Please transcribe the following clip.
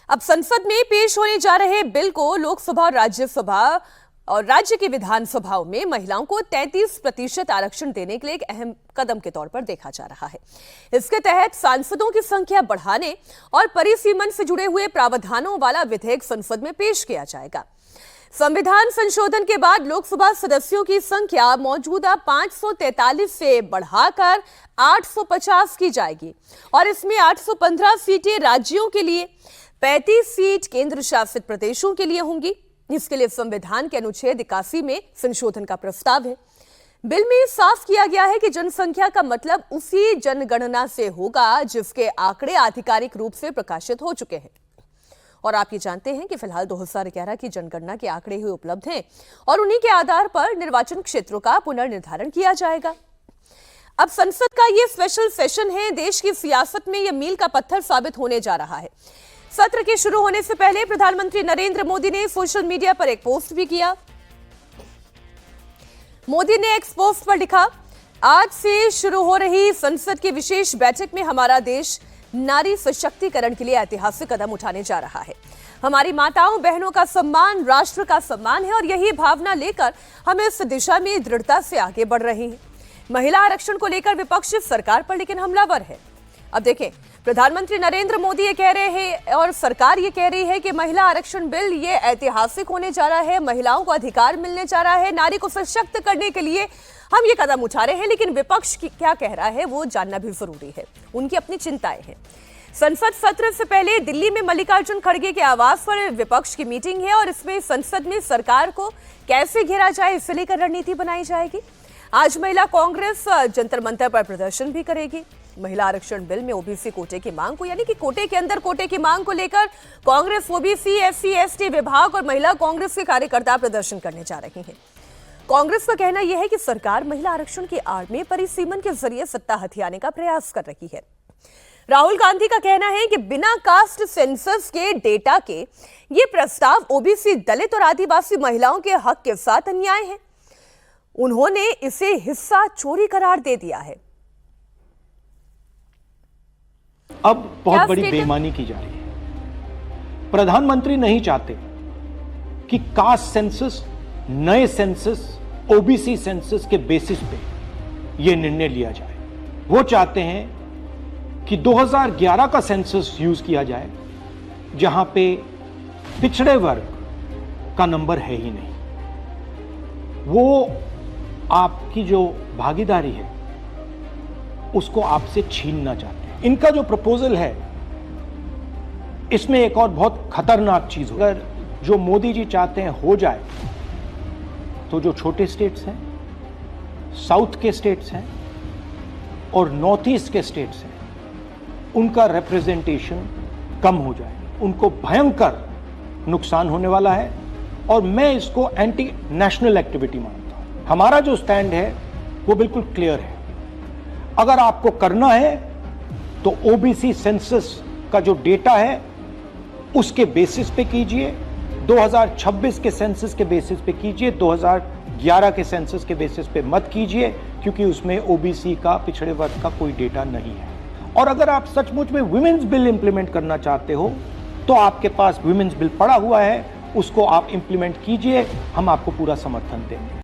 अब संसद में पेश होने जा रहे बिल को लोकसभा और राज्यसभा और राज्य की विधानसभाओं में महिलाओं को 33% आरक्षण देने के लिए एक अहम कदम के तौर पर देखा जा रहा है। इसके तहत सांसदों की संख्या बढ़ाने और परिसीमन से जुड़े हुए प्रावधानों वाला विधेयक संसद में पेश किया जाएगा। संविधान संशोधन के बाद लोकसभा सदस्यों की संख्या मौजूदा 543 से बढ़ाकर 850 की जाएगी और इसमें 815 सीटें राज्यों के लिए, 35 सीट केंद्र शासित प्रदेशों के लिए होंगी। इसके लिए संविधान के अनुच्छेद 81 में संशोधन का प्रस्ताव है। बिल में साफ किया गया है कि जनसंख्या का मतलब उसी जनगणना से होगा जिसके आंकड़े आधिकारिक रूप से प्रकाशित हो चुके हैं। और आप ये जानते हैं कि फिलहाल 2011 की जनगणना के आंकड़े ही उपलब्ध हैं और उन्हीं के आधार पर निर्वाचन क्षेत्रों का पुनर्निर्धारण किया जाएगा। अब संसद का ये स्पेशल सेशन है, देश की सियासत में ये मील का पत्थर साबित होने जा रहा है। सत्र के शुरू होने से पहले प्रधानमंत्री नरेंद्र मोदी ने सोशल मीडिया पर एक पोस्ट भी किया। मोदी ने एक पोस्ट पर लिखा, आज से शुरू हो रही संसद की विशेष बैठक में हमारा देश नारी सशक्तिकरण के लिए ऐतिहासिक कदम उठाने जा रहा है। हमारी माताओं बहनों का सम्मान राष्ट्र का सम्मान है और यही भावना लेकर हम इस दिशा में दृढ़ता से आगे बढ़ रहे हैं। महिला आरक्षण को लेकर विपक्ष सरकार पर लेकिन हमलावर है। अब देखें, प्रधानमंत्री नरेंद्र मोदी ये कह रहे हैं और सरकार ये कह रही है कि महिला आरक्षण बिल ये ऐतिहासिक होने जा रहा है, महिलाओं को अधिकार मिलने जा रहा है, नारी को सशक्त करने के लिए हम ये कदम उठा रहे हैं। लेकिन विपक्ष क्या कह रहा है वो जानना भी जरूरी है, उनकी अपनी चिंताएं हैं। संसद सत्र से पहले दिल्ली में मल्लिकार्जुन खड़गे के आवास पर विपक्ष की मीटिंग है और इसमें संसद में सरकार को कैसे घेरा जाए इसे लेकर रणनीति बनाई जाएगी। आज महिला कांग्रेस जंतर मंतर पर प्रदर्शन भी करेगी। महिला आरक्षण बिल में ओबीसी कोटे की मांग को, यानी कि कोटे के अंदर कोटे की मांग को लेकर कांग्रेस, ओबीसी, एससी, एसटी विभाग और महिला कांग्रेस के कार्यकर्ता प्रदर्शन करने जा रहे हैं। कांग्रेस का कहना यह है कि सरकार महिला आरक्षण की आड़ में परिसीमन के जरिए सत्ता हथियाने का प्रयास कर रही है। राहुल गांधी का कहना है कि बिना कास्ट सेंसस के डेटा के ये प्रस्ताव ओबीसी, दलित और आदिवासी महिलाओं के हक के साथ अन्याय है। उन्होंने इसे हिस्सा चोरी करार दे दिया है। अब बहुत बड़ी बेईमानी की जा रही है। प्रधानमंत्री नहीं चाहते कि कास्ट सेंसस, नए सेंसस, ओबीसी सेंसस के बेसिस पे यह निर्णय लिया जाए। वो चाहते हैं कि 2011 का सेंसस यूज किया जाए जहां पे पिछड़े वर्ग का नंबर है ही नहीं। वो आपकी जो भागीदारी है उसको आपसे छीनना चाहते हैं। इनका जो प्रपोजल है इसमें एक और बहुत खतरनाक चीज हो, अगर जो मोदी जी चाहते हैं हो जाए तो जो छोटे स्टेट्स हैं, साउथ के स्टेट्स हैं और नॉर्थ ईस्ट के स्टेट्स हैं, उनका रिप्रेजेंटेशन कम हो जाए, उनको भयंकर नुकसान होने वाला है। और मैं इसको एंटी नेशनल एक्टिविटी मानता हूं। हमारा जो स्टैंड है वो बिल्कुल क्लियर है। अगर आपको करना है तो ओबीसी सेंसस का जो डेटा है उसके बेसिस पे कीजिए, 2026 के सेंसस के बेसिस पे कीजिए, 2011 के सेंसस के बेसिस पे मत कीजिए, क्योंकि उसमें ओबीसी का, पिछड़े वर्ग का कोई डेटा नहीं है। और अगर आप सचमुच में विमेंस बिल इंप्लीमेंट करना चाहते हो तो आपके पास विमेंस बिल पड़ा हुआ है, उसको आप इंप्लीमेंट कीजिए, हम आपको पूरा समर्थन देंगे।